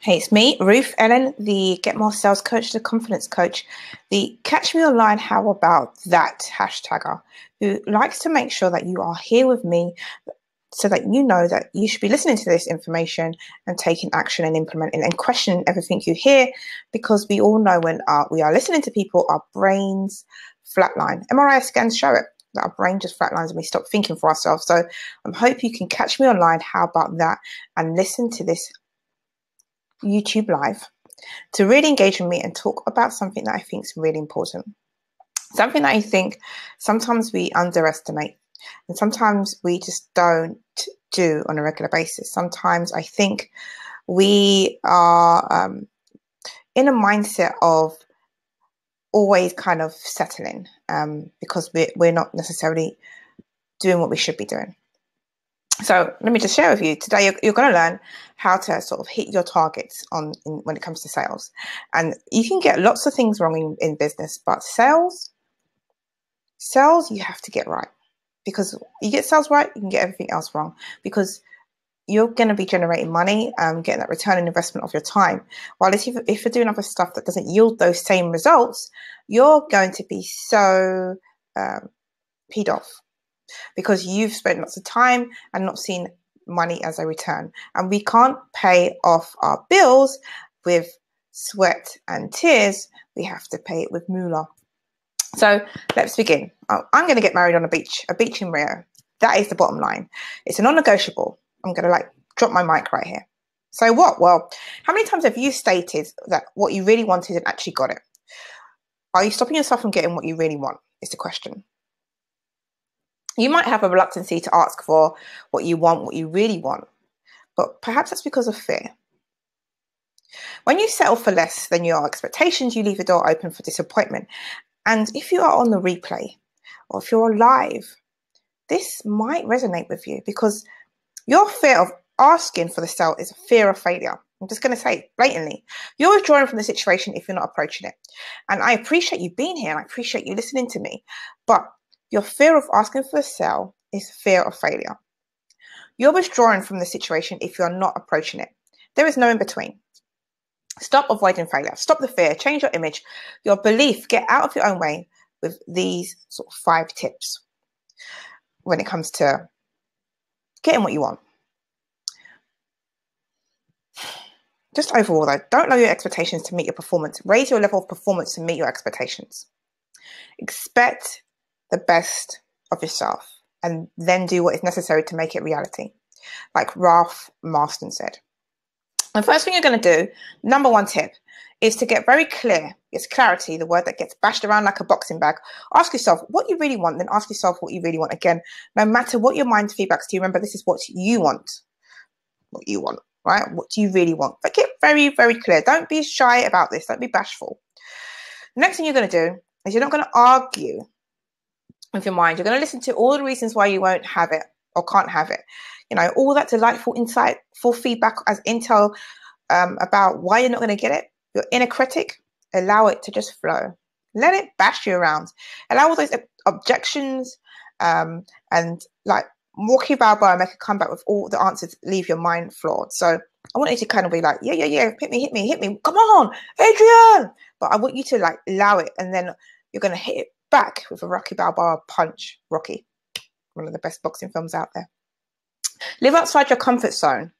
Hey, it's me, Ruth-Ellen, the Get More Sales Coach, the Confidence Coach, the Catch Me Online How About That hashtagger, who likes to make sure that you are here with me so that you know that you should be listening to this information and taking action and implementing and questioning everything you hear, because we all know when we are listening to people, our brains flatline. MRI scans show it, that our brain just flatlines and we stop thinking for ourselves. So I hope you can catch me online, how about that, and listen to this YouTube live to really engage with me and talk about something that I think is really important. Something that I think sometimes we underestimate and sometimes we just don't do on a regular basis. Sometimes I think we are in a mindset of always kind of settling because we're not necessarily doing what we should be doing. So let me just share with you today. You're going to learn how to sort of hit your targets when it comes to sales, and you can get lots of things wrong in business, but sales you have to get right, because you get sales right, you can get everything else wrong, because you're going to be generating money, getting that return on investment of your time. While if you're doing other stuff that doesn't yield those same results, you're going to be so peed off, because you've spent lots of time and not seen money as a return. And we can't pay off our bills with sweat and tears. We have to pay it with moolah. So let's begin. I'm going to get married on a beach in Rio. That is the bottom line. It's a non-negotiable. I'm going to drop my mic right here. So what? Well, how many times have you stated that what you really wanted and actually got it? Are you stopping yourself from getting what you really want? Is the question. You might have a reluctancy to ask for what you want, what you really want, but perhaps that's because of fear. When you settle for less than your expectations, you leave the door open for disappointment. And if you are on the replay, or if you're live, this might resonate with you, because your fear of asking for the sale is a fear of failure. I'm just going to say it blatantly. You're withdrawing from the situation if you're not approaching it. And I appreciate you being here, and I appreciate you listening to me, but your fear of asking for a sale is fear of failure. You're withdrawing from the situation if you're not approaching it. There is no in between. Stop avoiding failure. Stop the fear. Change your image, your belief. Get out of your own way with these sort of 5 tips when it comes to getting what you want. Just overall though, don't lower your expectations to meet your performance. Raise your level of performance to meet your expectations. Expect the best of yourself and then do what is necessary to make it reality, like Ralph Marston said. The first thing you're going to do, number 1 tip, is to get very clear. It's clarity, the word that gets bashed around like a boxing bag. Ask yourself what you really want, then ask yourself what you really want again. No matter what your mind feedbacks to you, remember this is what you want. What you want, right? What do you really want? But get very, very clear. Don't be shy about this. Don't be bashful. The next thing you're going to do is you're not going to argue with your mind. You're going to listen to all the reasons why you won't have it or can't have it. You know, all that delightful, insightful feedback as intel about why you're not going to get it. Your inner critic, allow it to just flow. Let it bash you around. Allow all those objections and Rocky Balboa make a comeback with all the answers, leave your mind flawed. So I want you to kind of be like, yeah, hit me. Come on, Adrian. But I want you to allow it, and then you're going to hit it back with a Rocky Balboa punch. Rocky, one of the best boxing films out there. Live outside your comfort zone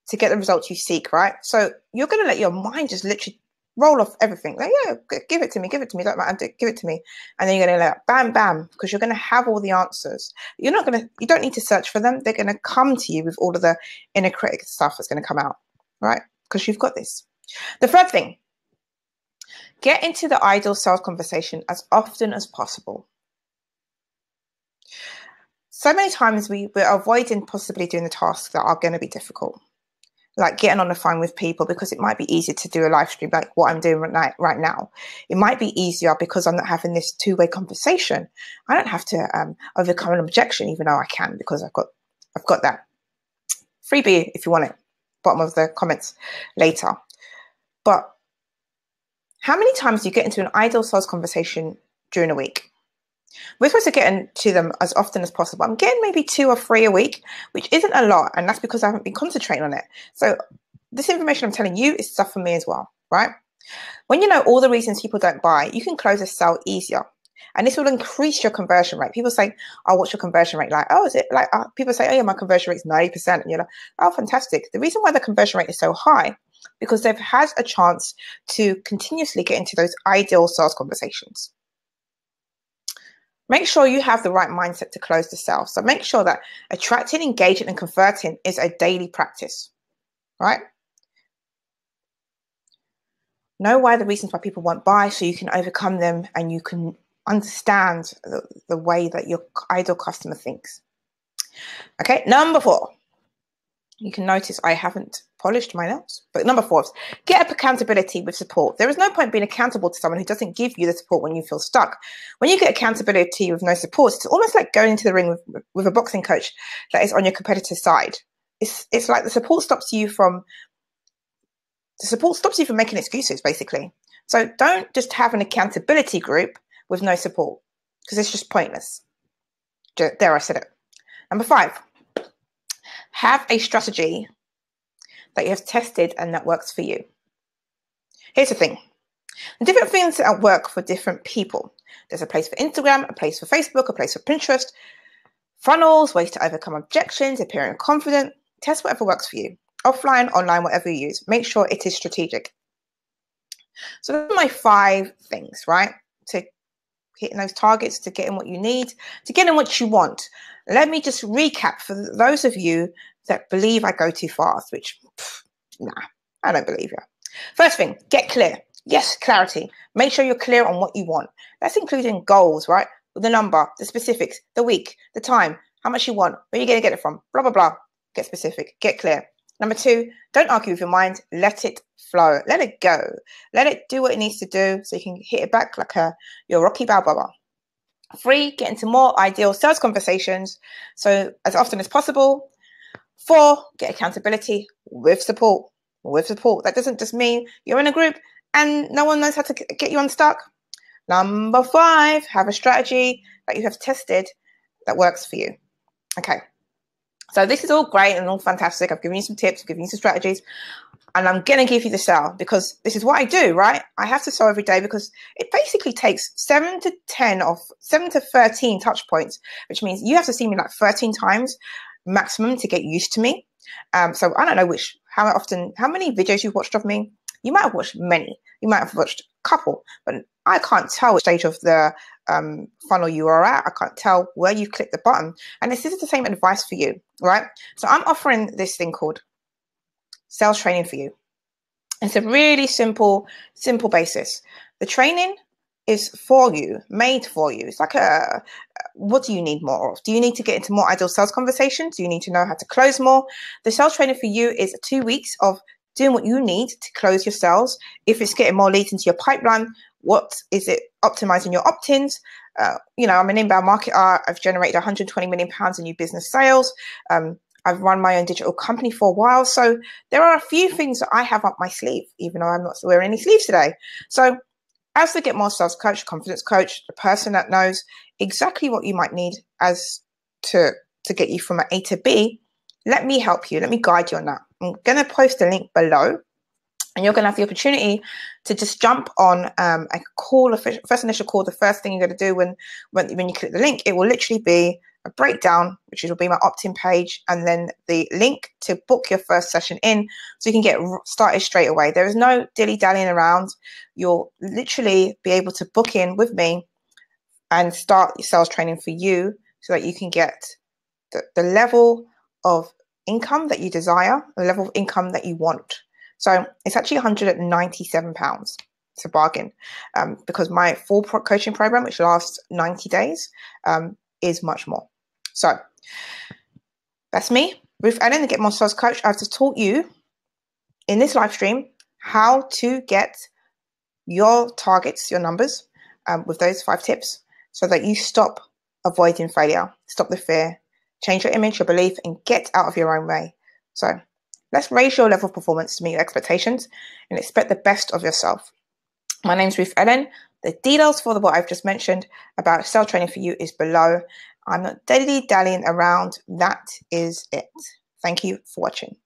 to get the results you seek, right? So you're going to let your mind just literally roll off everything. Yeah, give it to me, don't matter, give it to me. And then you're going to bam, because you're going to have all the answers. You don't need to search for them. They're going to come to you with all of the inner critic stuff that's going to come out, right? Because you've got this. The third thing, get into the ideal sales conversation as often as possible. So many times we're avoiding possibly doing the tasks that are going to be difficult, like getting on the phone with people, because it might be easier to do a live stream like what I'm doing right now. It might be easier because I'm not having this 2-way conversation. I don't have to overcome an objection, even though I can, because I've got that freebie if you want it, bottom of the comments later. But how many times do you get into an ideal sales conversation during a week? We're supposed to get into them as often as possible. I'm getting maybe 2 or 3 a week, which isn't a lot. And that's because I haven't been concentrating on it. So this information I'm telling you is stuff for me as well, right? When you know all the reasons people don't buy, you can close a sale easier. And this will increase your conversion rate. People say, oh, what's your conversion rate like? Oh, is it like, people say, oh, yeah, my conversion rate is 90%. And you're like, oh, fantastic. The reason why the conversion rate is so high, because they've had a chance to continuously get into those ideal sales conversations. Make sure you have the right mindset to close the sale. So make sure that attracting, engaging, and converting is a daily practice, right? Know why the reasons why people won't buy so you can overcome them and you can understand the way that your ideal customer thinks. Okay, number 4. You can notice I haven't polished my nails. But number 4 is get up accountability with support. There is no point being accountable to someone who doesn't give you the support when you feel stuck. When you get accountability with no support, it's almost like going into the ring with a boxing coach that is on your competitor's side. It's like the support stops you from making excuses, basically. So don't just have an accountability group with no support, because it's just pointless. There, I said it. Number 5, have a strategy that you have tested and that works for you. Here's the thing. Different things that work for different people. There's a place for Instagram, a place for Facebook, a place for Pinterest, funnels, ways to overcome objections, appearing confident. Test whatever works for you. Offline, online, whatever you use. Make sure it is strategic. So those are my 5 things, right? To hitting those targets, to getting what you need, to getting what you want. Let me just recap for those of you that believe I go too fast, which, nah, I don't believe you. First thing, get clear. Yes, clarity. Make sure you're clear on what you want. That's including goals, right? The number, the specifics, the week, the time, how much you want, where you're going to get it from, blah, blah, blah. Get specific, get clear. Number 2, don't argue with your mind. Let it flow. Let it go. Let it do what it needs to do so you can hit it back like your Rocky Balboa. 3, get into more ideal sales conversations so as often as possible. 4, get accountability with support. With support. That doesn't just mean you're in a group and no one knows how to get you unstuck. Number 5, have a strategy that you have tested that works for you. Okay. So this is all great and all fantastic. I've given you some tips, I've given you some strategies, and I'm going to give you the sell because this is what I do, right? I have to sell every day because it basically takes 7 to 13 touch points, which means you have to see me like 13 times maximum to get used to me. So I don't know how many videos you've watched of me. You might have watched many. You might have watched a couple, but I can't tell which stage of the funnel you are at. I can't tell where you click the button. And this is the same advice for you, right? So I'm offering this thing called sales training for you. It's a really simple basis. The training is for you, made for you. It's like what do you need more of? Do you need to get into more ideal sales conversations? Do you need to know how to close more? The sales training for you is 2 weeks of doing what you need to close your sales. If it's getting more leads into your pipeline, what is it optimizing your opt-ins? I'm an inbound marketer. I've generated 120 million pounds in new business sales. I've run my own digital company for a while. So there are a few things that I have up my sleeve, even though I'm not wearing any sleeves today. So as the Get More Sales coach, confidence coach, the person that knows exactly what you might need as to get you from A to B, let me help you. Let me guide you on that. I'm going to post a link below, and you're going to have the opportunity to just jump on a call, a first initial call. The first thing you're going to do when you click the link, it will literally be a breakdown, which will be my opt-in page, and then the link to book your first session in so you can get started straight away. There is no dilly-dallying around. You'll literally be able to book in with me and start your sales training for you so that you can get the level of income that you desire, the level of income that you want. So it's actually £197. It's a bargain because my full coaching program, which lasts 90 days, is much more. So that's me, Ruth-Ellen, the Get More Sales Coach. I've just taught you in this live stream how to get your targets, your numbers, with those 5 tips so that you stop avoiding failure, stop the fear, change your image, your belief, and get out of your own way. So let's raise your level of performance to meet your expectations and expect the best of yourself. My name's Ruth-Ellen. The details for what I've just mentioned about sales training for you is below. I'm not dilly-dallying around. That is it. Thank you for watching.